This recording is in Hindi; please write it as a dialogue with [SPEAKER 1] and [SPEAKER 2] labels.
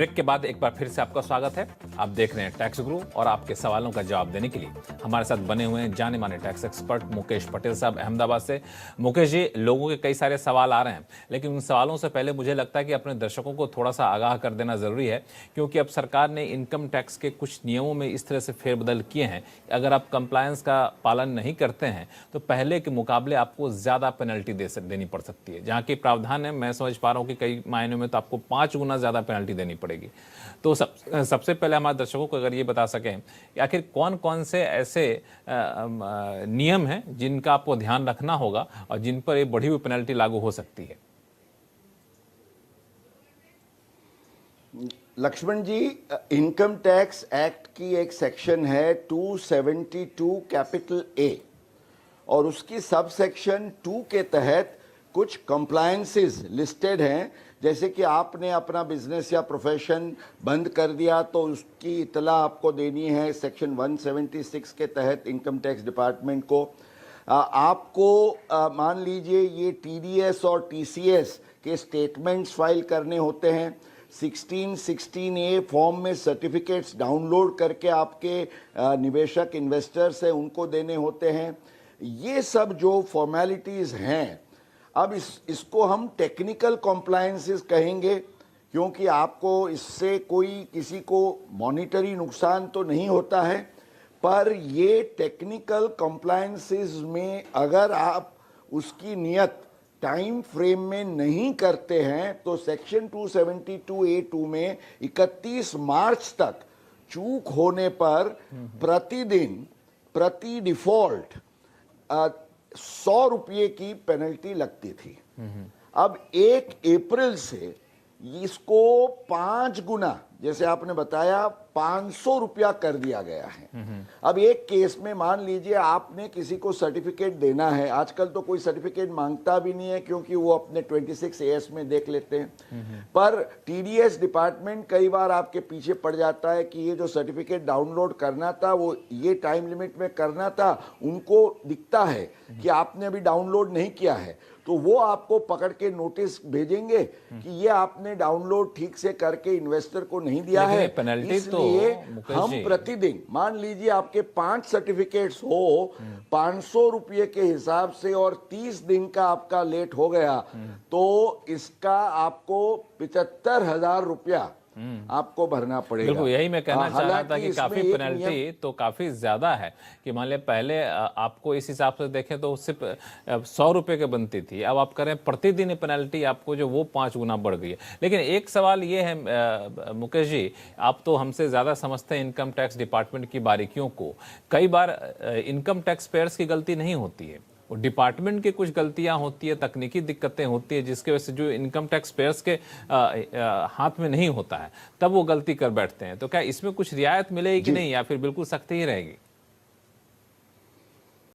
[SPEAKER 1] ब्रेक के बाद एक बार फिर से आपका स्वागत है। आप देख रहे हैं टैक्स गुरु और आपके सवालों का जवाब देने के लिए हमारे साथ बने हुए हैं जाने माने टैक्स एक्सपर्ट मुकेश पटेल साहब अहमदाबाद से। मुकेश जी, लोगों के कई सारे सवाल आ रहे हैं, लेकिन उन सवालों से पहले मुझे लगता है कि अपने दर्शकों को थोड़ा सा आगाह कर देना जरूरी है, क्योंकि अब सरकार ने इनकम टैक्स के कुछ नियमों में इस तरह से फेरबदल किए हैं। अगर आप कंप्लायंस का पालन नहीं करते हैं तो पहले के मुकाबले आपको ज्यादा पेनल्टी देनी पड़ सकती है। जहाँ की प्रावधान है, मैं समझ पा रहा हूँ कि कई मायनों में तो आपको 5 गुना ज्यादा पेनल्टी देनी पड़ेगी। तो सबसे पहले हमारे दर्शकों को अगर ये बता सकें कि आखिर कौन कौन से ऐसे नियम हैं जिनका आपको ध्यान रखना होगा और जिन पर ये बढ़ी हुई पेनल्टी लागू हो सकती है।
[SPEAKER 2] लक्ष्मण जी, इनकम टैक्स एक्ट की एक सेक्शन है 272 कैपिटल ए और उसकी सब सेक्शन 2 के तहत कुछ कंप्लायंसेस लिस्टेड हैं। जैसे कि आपने अपना बिजनेस या प्रोफेशन बंद कर दिया तो उसकी इतला आपको देनी है सेक्शन 176 के तहत इनकम टैक्स डिपार्टमेंट को। आपको मान लीजिए ये टीडीएस और टीसीएस के स्टेटमेंट्स फाइल करने होते हैं। 1616A फॉर्म में सर्टिफिकेट्स डाउनलोड करके आपके निवेशक इन्वेस्टर्स हैं उनको देने होते हैं। ये सब जो फॉर्मेलिटीज़ हैं, अब इसको हम टेक्निकल कॉम्प्लायंसेस कहेंगे, क्योंकि आपको इससे कोई किसी को मॉनिटरी नुकसान तो नहीं होता है, पर ये टेक्निकल कॉम्प्लायंसेस में अगर आप उसकी नियत टाइम फ्रेम में नहीं करते हैं तो सेक्शन 272A2 में 31 मार्च तक चूक होने पर प्रतिदिन प्रति डिफॉल्ट 100 रुपये की पेनल्टी लगती थी। अब 1 अप्रैल से इसको 5 गुना, जैसे आपने बताया, 500 रुपया कर दिया गया है। अब एक केस में मान लीजिए आपने किसी को सर्टिफिकेट देना है, आजकल तो कोई सर्टिफिकेट मांगता भी नहीं है क्योंकि वो अपने 26AS में देख लेते हैं, पर टीडीएस डिपार्टमेंट कई बार आपके पीछे पड़ जाता है कि ये जो सर्टिफिकेट डाउनलोड करना था वो ये टाइम लिमिट में करना था, उनको दिखता है कि आपने अभी डाउनलोड नहीं किया है, तो वो आपको पकड़ के नोटिस भेजेंगे कि ये आपने डाउनलोड ठीक से करके इन्वेस्टर को नहीं दिया है। इसलिए हम प्रतिदिन मान लीजिए आपके 5 सर्टिफिकेट्स हो 500 रुपये के हिसाब से और 30 दिन का आपका लेट हो गया तो इसका आपको 75,000 रुपया आपको भरना पड़ेगा।
[SPEAKER 1] बिल्कुल, यही मैं कहना चाह रहा था कि काफी पेनल्टी तो काफी ज्यादा है कि मान लिया पहले आपको इस हिसाब से देखें तो उससे 100 रुपए के बनती थी, अब आप करें प्रतिदिन पेनल्टी आपको जो वो 5 गुना बढ़ गई है। लेकिन एक सवाल ये है मुकेश जी, आप तो हमसे ज्यादा समझते हैं इनकम टैक्स डिपार्टमेंट की बारीकियों को। कई बार इनकम टैक्स पेयर्स की गलती नहीं होती है, डिपार्टमेंट की कुछ गलतियां होती है, तकनीकी दिक्कतें होती है, जिसके वजह से जो इनकम टैक्स पेयर्स के हाथ में नहीं होता है तब वो गलती कर बैठते हैं। तो क्या इसमें कुछ रियायत मिलेगी कि नहीं, या फिर बिल्कुल सख्ती ही रहेगी?